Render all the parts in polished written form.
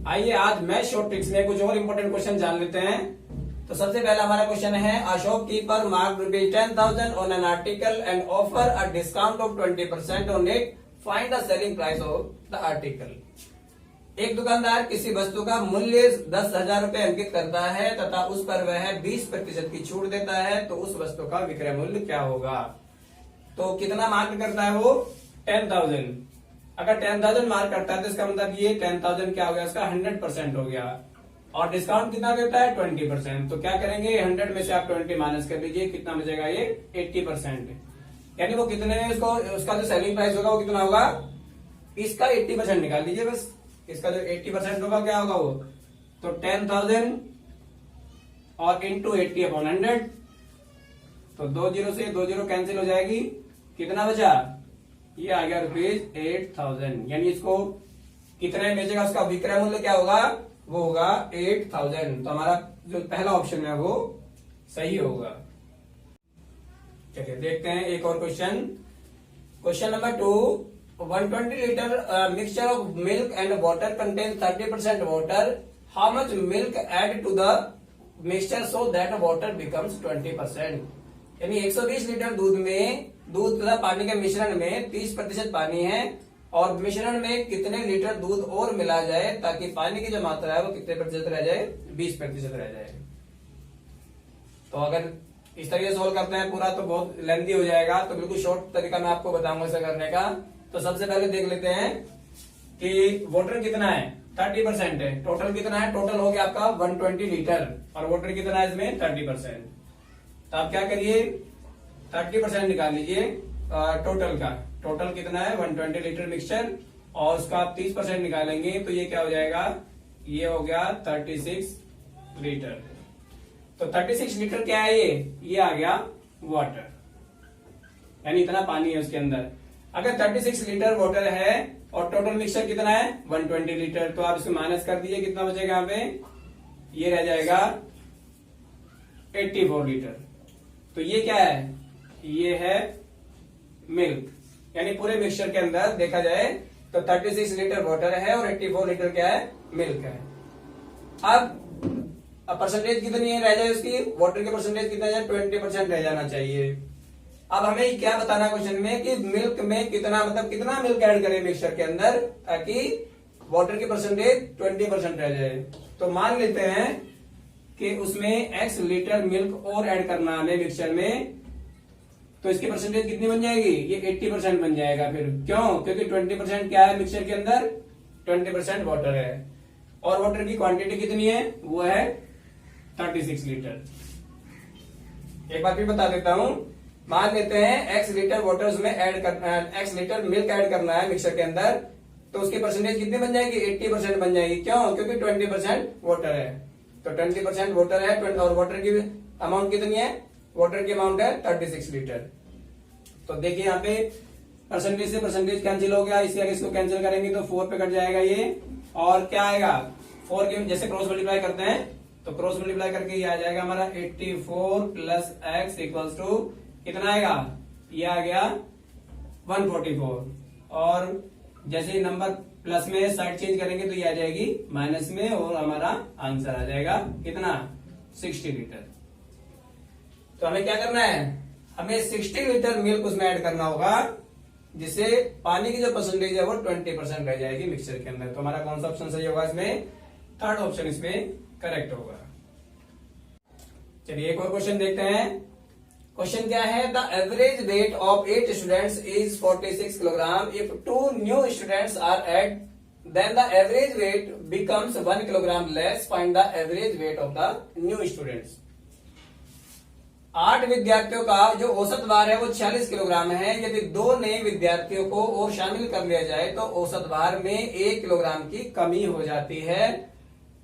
आइए आज math short tricks में कुछ और इम्पोर्टेंट क्वेश्चन जान लेते हैं। तो सबसे पहला हमारा क्वेश्चन है, a shopkeeper mark ₹10,000 on an article and offer a discount of 20% on it, find the selling price of the article. एक दुकानदार किसी वस्तु का मूल्य 10,000 रुपए अंकित करता है तथा उस पर वह 20% की छूट देता है, तो उस वस्तु का विक्रय मूल्य क्या होगा। तो कितना मार्क करता है वो? 10,000। अगर 10,000 मार्क करता है तो इसका मतलब ये 10,000 क्या हो गया, इसका 100% हो गया। और डिस्काउंट कितना देता है? 20%। तो क्या करेंगे, 100 में से आप 20 माइनस कर लीजिए, कितना बचेगा ये? 80%। यानी वो कितने में उसको, उसका जो सेलिंग प्राइस होगा वो कितना होगा, इसका 80% निकाल लीजिए बस। इसका जो 80% होगा क्या होगा वो, तो 10,000 और इंटू 80/100, तो 2 जीरो से 2 जीरो कैंसिल हो जाएगी, कितना बचा, ये आ गया ₹8,000। यानी इसको कितने में बेचेगा, उसका विक्रय मूल्य क्या होगा, वो होगा 8,000। तो हमारा जो पहला ऑप्शन है वो सही होगा। चलिए देखते हैं एक और question. Question number 2, 120 litre mixture of milk and water contains 30% water, how much milk add to the mixture so that water becomes 20%। यानी 120 लीटर दूध में, दूध तथा पानी के मिश्रण में 30% पानी है, और मिश्रण में कितने लीटर दूध और मिला जाए ताकि पानी की जो मात्रा है वो कितने प्रतिशत रह जाए, 20% रह जाए। तो अगर इस तरीके से सोल्व करते हैं पूरा तो बहुत लेंथी हो जाएगा, तो बिल्कुल शॉर्ट तरीका मैं आपको बताऊंगा इसे करने का। तो सबसे पहले देख लेते हैं कि वाटर कितना है, 30% है। टोटल कितना है, टोटल हो गया आपका 120 लीटर, और वाटर कितना है इसमें 30%। तो आप क्या करिए, 30% निकाल लीजिए टोटल का। टोटल कितना है, 120 लीटर मिक्सचर, और उसका आप 30% निकालेंगे तो ये क्या हो जाएगा, ये हो गया 36 लीटर। तो 36 लीटर क्या है, ये आ गया वाटर, यानी इतना पानी है उसके अंदर। अगर 36 लीटर वाटर है और टोटल मिक्सचर कितना है 120 लीटर, तो आप इसको माइनस कर दीजिए, कितना बचेगा यहाँ पे, ये रह जाएगा 84 लीटर। तो ये क्या है, ये है मिल्क। यानी पूरे मिक्सचर के अंदर देखा जाए तो 36 लीटर वाटर है और 84 लीटर क्या है, मिल्क है। अब परसेंटेज कितनी है रह जाए उसकी, वाटर की परसेंटेज कितना है, 20% रह जाना चाहिए। अब हमें क्या बताना क्वेश्चन में कि मिल्क में कितना, मतलब कितना मिल्क ऐड करें मिक्सचर के अंदर ताकि वाटर की परसेंटेज 20% रह जाए। तो मान लेते हैं कि उसमें x लीटर मिल्क और ऐड करना हमें मिक्सचर में, तो इसकी परसेंटेज कितनी बन जाएगी, ये 80% बन जाएगा। फिर क्यों, क्योंकि 20% क्या है मिक्सचर के अंदर, 20% वाटर है, और वाटर की क्वांटिटी कितनी है, वो है 36 लीटर। एक बार फिर बता देता हूं, मान लेते हैं x लीटर वाटर उसमें ऐड करना है, x लीटर मिल्क ऐड करना है मिक्सचर के अंदर, तो उसकी परसेंटेज कितनी बन जाएगी, 80% बन जाएगी। क्यों, क्योंकि 20% वाटर है। तो 20% वाटर है, और वाटर की अमाउंट कितनी है, वाटर की अमाउंट है 36 लीटर। तो देखिए यहाँ पे परसेंटेज से परसेंटेज कैंसिल हो गया, इसी आगे इसको कैंसिल करेंगे तो 4 पे कट जाएगा ये, और क्या आएगा 4 के जैसे क्रॉस मल्टीप्लाई करते हैं तो क्रॉस मल्टीप्लाई करके ये आ जाएगा हमारा 84 प्लस x इक्वल्स टू कितना आएगा, ये आ गया 144, और जैसे ही नंबर प्लस में साइड चेंज करेंगे तो ये आ जाएगी माइनस में, और हमारा आंसर आ जाएगा कितना, 60 लीटर। तो हमें क्या करना है, हमें 60 लीटर मिल्क उसमें ऐड करना होगा, जिससे पानी की जो परसेंटेज है वो 20% रह जाएगी मिक्सचर के अंदर। तो हमारा कौन सा ऑप्शन सही होगा इसमें, थर्ड ऑप्शन इसमें करेक्ट होगा। चलिए एक और क्वेश्चन देखते हैं। क्वेश्चन क्या है, the average weight of 8 students is 46 kilogram, if 2 new students are add then the average weight becomes 1 kilogram less, find the average weight of the new students. 8 विद्यार्थियों का जो औसत भार है वो 46 किलोग्राम है। यदि 2 नए विद्यार्थियों को और शामिल कर लिया जाए तो औसत भार में 1 किलोग्राम की कमी हो जाती है।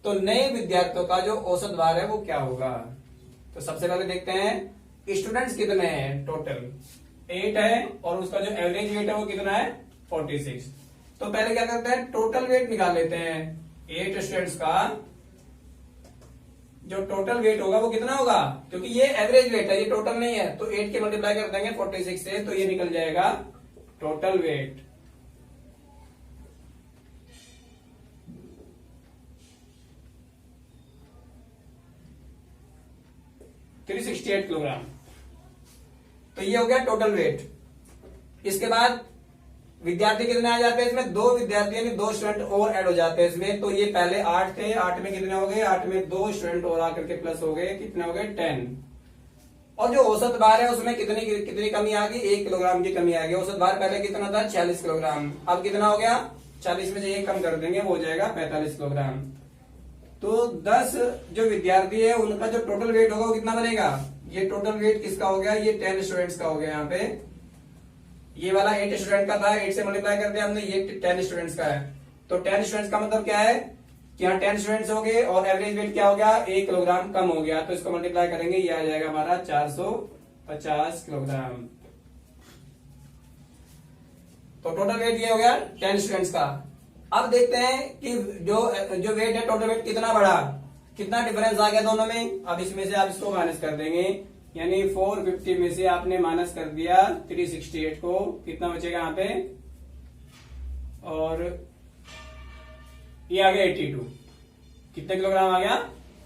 तो नए विद्यार्थियों का जो औसत भार है वो क्या होगा। तो सबसे पहले देखते हैं स्टूडेंट्स कितने हैं, टोटल 8 है, और उसका जो एवरेज वेट है वो कितना है 46। तो पहले क्या करते हैं, टोटल वेट निकाल लेते हैं। 8 स्टूडेंट्स का जो टोटल वेट होगा वो कितना होगा, क्योंकि ये एवरेज वेट है, ये टोटल नहीं है, तो 8 के मल्टीप्लाई कर देंगे 46 से, तो ये निकल जाएगा टोटल वेट 368 किलोग्राम। तो ये हो गया टोटल वेट। इसके बाद विद्यार्थी कितने आ जाते हैं इसमें, 2 विद्यार्थी यानी 2 स्टूडेंट और ऐड हो जाते हैं इसमें। तो ये पहले 8 थे, 8 में कितने हो गए, 8 में 2 स्टूडेंट और आकर के प्लस हो गए, कितने हो गए 10। और जो औसत भार है उसमें कितनी कमी आ गई, 1 किलोग्राम की कमी आ गई। औसत भार पहले कितना था, 46 किलोग्राम, अब कितना हो गया, 40 में से 1 कम कर देंगे, वो हो जाएगा 45 किलोग्राम। तो 10 जो विद्यार्थी है उनका जो टोटल वेट होगा वो कितना बनेगा, ये टोटल वेट किसका हो गया, ये 10 स्टूडेंट्स का हो गया। यहाँ पे ये वाला 8 स्टूडेंट का था, 8 से मल्टीप्लाई कर दिया हमने, ये 10 स्टूडेंट्स का है। तो 10 स्टूडेंट्स का मतलब क्या है कि यहाँ 10 स्टूडेंट्स हो गए और एवरेज वेट क्या हो गया, 1 किलोग्राम कम हो गया। तो इसको मल्टीप्लाई करेंगे, ये आ जाएगा हमारा 450 किलोग्राम। तो टोटल वेट ये हो गया 10 स्टूडेंट्स का। अब देखते हैं कि जो वेट है टोटल वेट कितना बढ़ा, कितना डिफरेंस आ गया दोनों में। अब इसमें से आप इसको माइनस कर देंगे, यानी 450 में से आपने माइनस कर दिया 368 को, कितना बचेगा यहाँ पे, और ये आ गया 82। कितने किलोग्राम आ गया,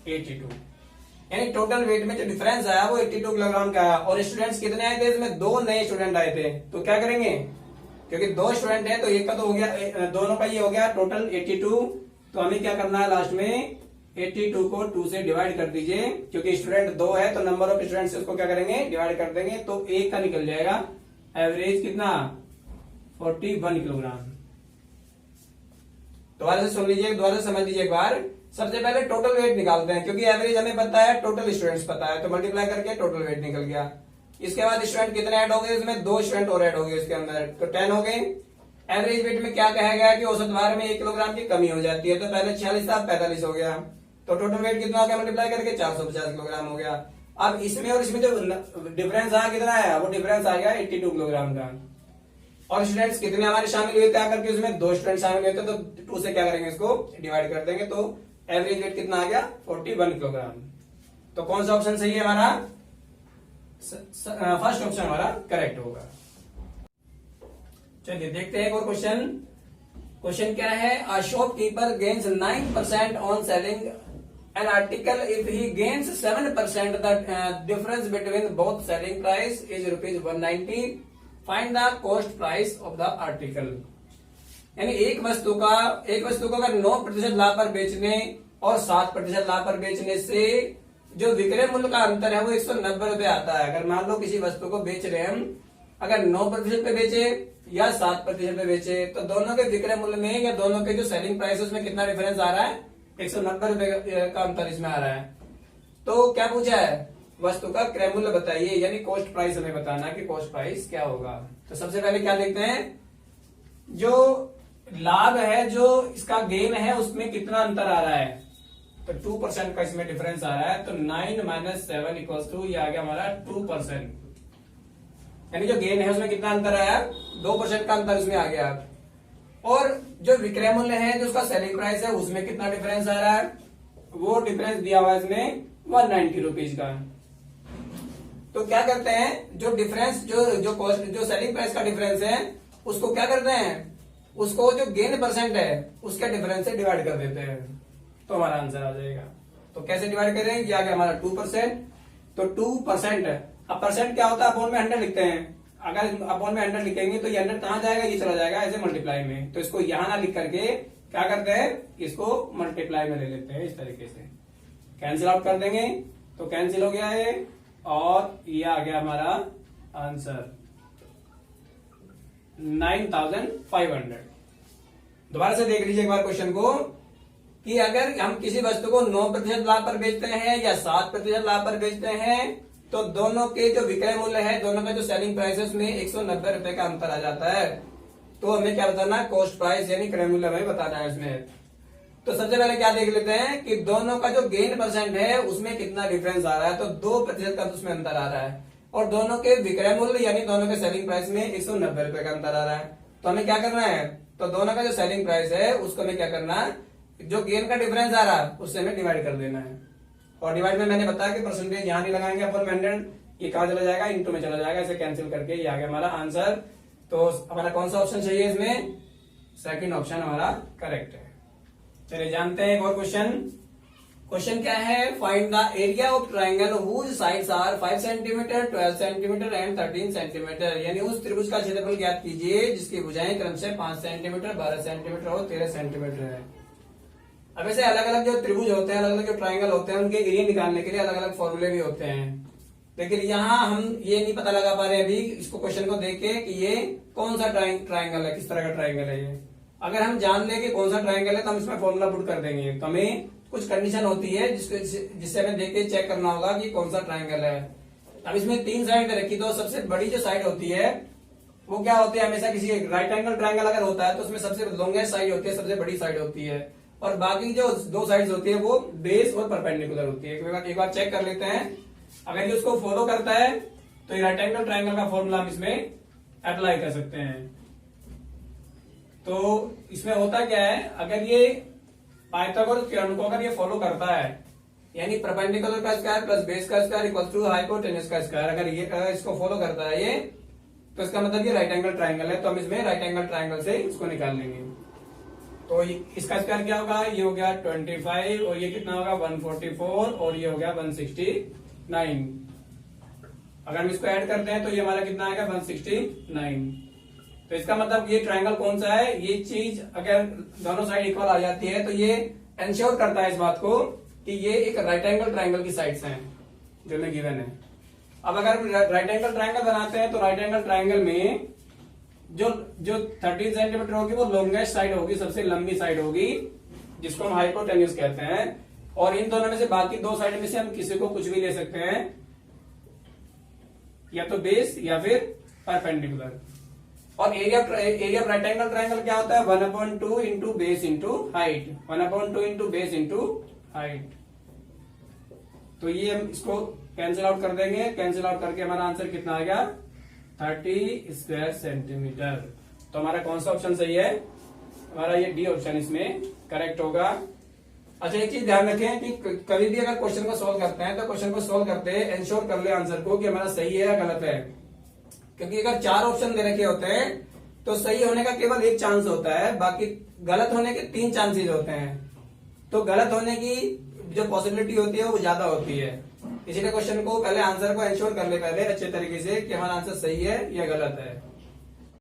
82। यानी टोटल वेट में जो डिफरेंस आया वो 82 किलोग्राम का आया। और स्टूडेंट्स कितने आए थे इसमें, 2 नए स्टूडेंट आए थे। तो क्या करेंगे, क्योंकि 2 स्टूडेंट है तो एक का तो हो गया, दोनों का ये हो गया टोटल 82। तो हमें क्या करना है, लास्ट में 82 को 2 से डिवाइड कर दीजिए, क्योंकि स्टूडेंट 2 है तो नंबर ऑफ स्टूडेंट्स उसको क्या करेंगे, डिवाइड कर देंगे। तो 1 का निकल जाएगा, एवरेज कितना 41 किलोग्राम। दोबारा से सुन लीजिए, दोबारा से समझ लीजिए एक बार। सबसे पहले टोटल वेट निकालते हैं, क्योंकि एवरेज हमें पता है, टोटल स्टूडेंट्स पता है, तो मल्टीप्लाई करके टोटल वेट निकल गया। इसके बाद स्टूडेंट कितने ऐड हो गए इसमें, 2 स्टूडेंट और ऐड हो गए इसके अंदर, तो 10 हो गए। एवरेज वेट में क्या कहा गया कि औसत भार में 1 किलोग्राम की कमी हो जाती है। तो पहले 46 था, 45 हो गया। तो टोटल वेट कितना हो गया, मल्टीप्लाई करके 450 किलोग्राम हो गया। अब इसमें और इसमें जो डिफरेंस आया कितना आया, वो डिफरेंस आ गया 82 किलोग्राम का। और स्टूडेंट्स कितने हमारे शामिल हुए थे आकर के, उसमें 2 स्टूडेंट शामिल हुए थे, तो 2 से क्या करेंगे, इसको डिवाइड कर देंगे। तो एवरेज वेट कितना आ गया, 41 किलोग्राम। तो कौन सा ऑप्शन सही है हमारा, फर्स्ट ऑप्शन हमारा करेक्ट होगा। चलिए देखते हैं एक और क्वेश्चन। क्वेश्चन क्या है, a shopkeeper gains 9% on selling an article if he gains 7%, the difference between both selling price is ₹190, find the cost price of the article. यानी एक वस्तु को अगर 9% लाभ पर बेचने और 7% लाभ पर बेचने से जो विक्रय मूल्य का अंतर है वो 190 रुपए आता है। अगर मान लो किसी वस्तु को बेच रहे हैं हम, अगर 9% पे बेचे या 7% पे बेचे, तो दोनों के विक्रय मूल्य में या दोनों के जो सेलिंग प्राइस है उसमें कितना डिफरेंस आ रहा है, 190 रुपए का अंतर इसमें आ रहा है। तो क्या पूछा है, वस्तु का क्रय मूल्य बताइए, यानी कॉस्ट प्राइस हमें बताना कि कॉस्ट प्राइस क्या होगा। तो सबसे पहले क्या देखते हैं, जो लाभ है, जो इसका गेन है, उसमें कितना अंतर आ रहा है। तो 2% का इसमें डिफरेंस आ रहा है। तो 9 - 7 = ये आ गया हमारा 2%, यानी जो गेन है उसमें कितना अंतर आया, 2% का अंतर इसमें आ गया। और जो विक्रय मूल्य है, जो उसका सेलिंग प्राइस है, उसमें कितना डिफरेंस आ रहा है, वो डिफरेंस दिया हुआ है इसमें 190 रुपीज का। तो क्या करते हैं, जो डिफरेंस जो सेलिंग प्राइस का डिफरेंस है उसको क्या करते हैं, उसको जो गेन परसेंट है उसके डिफरेंस से डिवाइड कर देते हैं, तो हमारा आंसर आ जाएगा। तो कैसे डिवाइड करेंगे, ये आ गया हमारा 2%। तो 2%, अब परसेंट क्या होता है, अपॉन में 100 लिखते हैं। अगर अपॉन में 100 लिखेंगे तो ये 100 कहां जाएगा, ये चला जाएगा ऐसे मल्टीप्लाई में। तो इसको यहां ना लिख करके क्या करते हैं, इसको मल्टीप्लाई में ले लेते हैं, इस तरीके से कैंसिल आउट कर देंगे। तो कैंसिल हो गया है और ये आ गया हमारा आंसर 9500। दोबारा से देख लीजिए एक बार क्वेश्चन को, कि अगर हम किसी वस्तु को 9% लाभ पर बेचते हैं या 7% लाभ पर बेचते हैं, तो दोनों के जो विक्रय मूल्य है, दोनों का जो सेलिंग प्राइस है, उसमें 190 रुपए का अंतर आ जाता है। तो हमें क्या बताना है, कॉस्ट प्राइस यानी क्रय मूल्य हमें बताना है इसमें। तो सबसे पहले क्या देख लेते हैं कि दोनों का जो गेन परसेंट है उसमें कितना डिफरेंस आ रहा है। तो 2% का उसमें अंतर आ रहा है, और दोनों के विक्रय मूल्य यानी दोनों के सेलिंग प्राइस में 190 रुपए का अंतर आ रहा है। तो हमें क्या करना है, तो दोनों का जो सेलिंग प्राइस है उसको हमें क्या करना है, जो गेन का डिफरेंस आ रहा है उससे हमें डिवाइड कर देना है। और डिवाइड में मैंने बताया कि परसेंटेज यहां नहीं लगाएंगे अपन में 100, ये कहां चला जाएगा, इनटू में चला जाएगा, इसे कैंसिल करके ये आ गया हमारा आंसर। तो हमारा कौन सा ऑप्शन चाहिए इसमें, सेकंड ऑप्शन हमारा करेक्ट है। चलिए जानते हैं एक और क्वेश्चन। क्वेश्चन क्या है, find the area of triangle whose sides are 5 centimetre, 12 centimetre and 13 centimetre. यानी उस त्रिभुज का क्षेत्रफल ज्ञात कीजिए जिसकी भुजाएं क्रमशः 5 सेंटीमीटर, 12 सेंटीमीटर और 13 सेंटीमीटर है। अब ऐसे अलग अलग जो त्रिभुज होते हैं, अलग अलग जो ट्राइंगल होते हैं, उनके एरिया निकालने के लिए अलग अलग फॉर्मूले भी होते हैं। लेकिन यहाँ हम ये नहीं पता लगा पा रहे अभी इसको क्वेश्चन को देख के कि ये कौन सा ट्राइंगल है, किस तरह का ट्राइंगल है ये। अगर हम जान ले कि कौन सा ट्राइंगल है तो हम इसमें फॉर्मूला पुट कर देंगे। तो हमें कुछ कंडीशन होती है जिससे हमें देख के चेक करना होगा कि कौन सा ट्राइंगल है। अब इसमें 3 साइड रखी, तो सबसे बड़ी जो साइड होती है वो क्या होती है, हमेशा किसी राइट एंगल ट्राइंगल अगर होता है तो उसमें सबसे लॉन्गेस्ट साइड होती है, सबसे बड़ी साइड होती है। और बाकी जो 2 साइड्स होती है वो बेस और परपेंडिकुलर होती है। एक बार चेक कर लेते हैं। अगर ये उसको फॉलो करता है तो ये राइट एंगल ट्राइंगल का फॉर्मूला हम इसमें अप्लाई कर सकते हैं। तो इसमें होता क्या है, अगर ये पाइथागोरस थ्योरम को अगर ये फॉलो करता है, यानी परपेंडिकुलर का स्क्वायर प्लस बेस का स्क्वायर इक्वल टू हाइपोटेन्यूज का स्क्वायर, अगर इसको फॉलो करता है ये, तो इसका मतलब ये राइट एंगल ट्राइंगल है। तो हम इसमें राइट एंगल ट्राइंगल से इसको निकाल लेंगे। तो इसका स्क्वायर क्या होगा, ये हो गया 25 और ये कितना होगा 144 और ये हो गया 169। अगर हम इसको ऐड करते हैं तो ये हमारा कितना आएगा 169। तो इसका मतलब ये ट्राइंगल कौन सा है, ये चीज अगर दोनों साइड इक्वल आ जाती है तो ये एंश्योर करता है इस बात को कि ये एक राइट एंगल ट्राइंगल की साइड्स हैं जो में गिवन है। अब अगर हम राइट एंगल ट्राइंगल बनाते हैं तो राइट एंगल ट्राइंगल में जो 13 सेंटीमीटर होगी वो लॉन्गेस्ट साइड होगी, सबसे लंबी साइड होगी, जिसको हम हाइपोटेन्यूज कहते हैं। और इन दोनों में से बाकी 2 साइड में से हम किसी को कुछ भी ले सकते हैं, या तो बेस या फिर परपेंडिकुलर। और area of right angle triangle क्या होता है, 1/2 into base into height, 1/2 into base into height. तो ये हम इसको कैंसिल आउट कर देंगे। कैंसिल आउट करके हमारा आंसर कितना आ गया 30 स्क्वायर सेंटीमीटर। तो हमारा कौन सा ऑप्शन सही है, हमारा ये डी ऑप्शन इसमें करेक्ट होगा। अच्छा, एक चीज ध्यान रखें कि कभी भी अगर क्वेश्चन को सोल्व करते हैं तो क्वेश्चन को सोल्व करते हैं एंश्योर कर ले आंसर को कि हमारा सही है या गलत है। क्योंकि अगर 4 ऑप्शन दे रखे होते हैं तो सही होने का केवल 1 चांस होता है, बाकी गलत होने के 3 चांसेस होते हैं। तो गलत होने की जो पॉसिबिलिटी होती है वो ज्यादा होती है। इसीलिए क्वेश्चन को पहले आंसर को एंश्योर कर ले पहले अच्छे तरीके से कि हमारा आंसर सही है या गलत है।